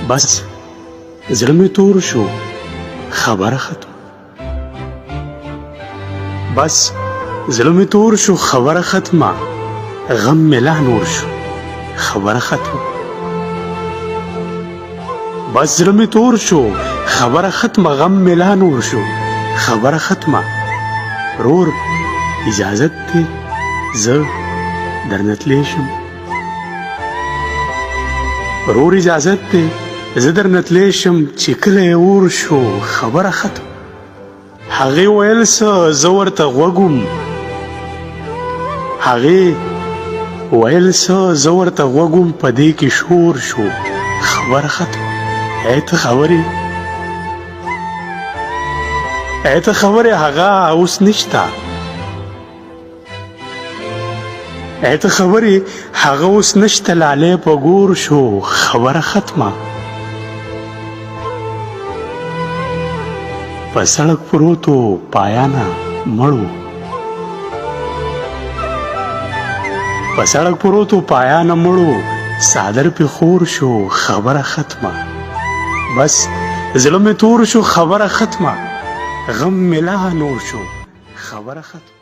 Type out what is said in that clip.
بس زړه مې تور شو خبره ختم بس زړه مې تور شو خبره ختمه غم مې لا نور شو خبره ختمه بس زړه مې تور شو خبره ختمه غم مې لا نور شو خبره ختمه رور اجازت دی زه درنه تلی شم رور اجازت دی زه درنه تلی شم چې کله یې اور شو خبره ختم هغې ویل څه زه ورته غوږ وم هغې ویل څه زه ورته غوږ وم په دې کې شور شو خبره ختمه ای ته خبرې هغه اوس نشته ای ته خبرې هغه اوس نشته لالی په ګور شو خبره ختمه په سړک پروتو پایانه مړو په سړک پروتو پایانه مړو څادر پې خور شو خبره ختمه بس زړه مې تور شو خبره ختمه غم مې لا نور شو خبره ختمه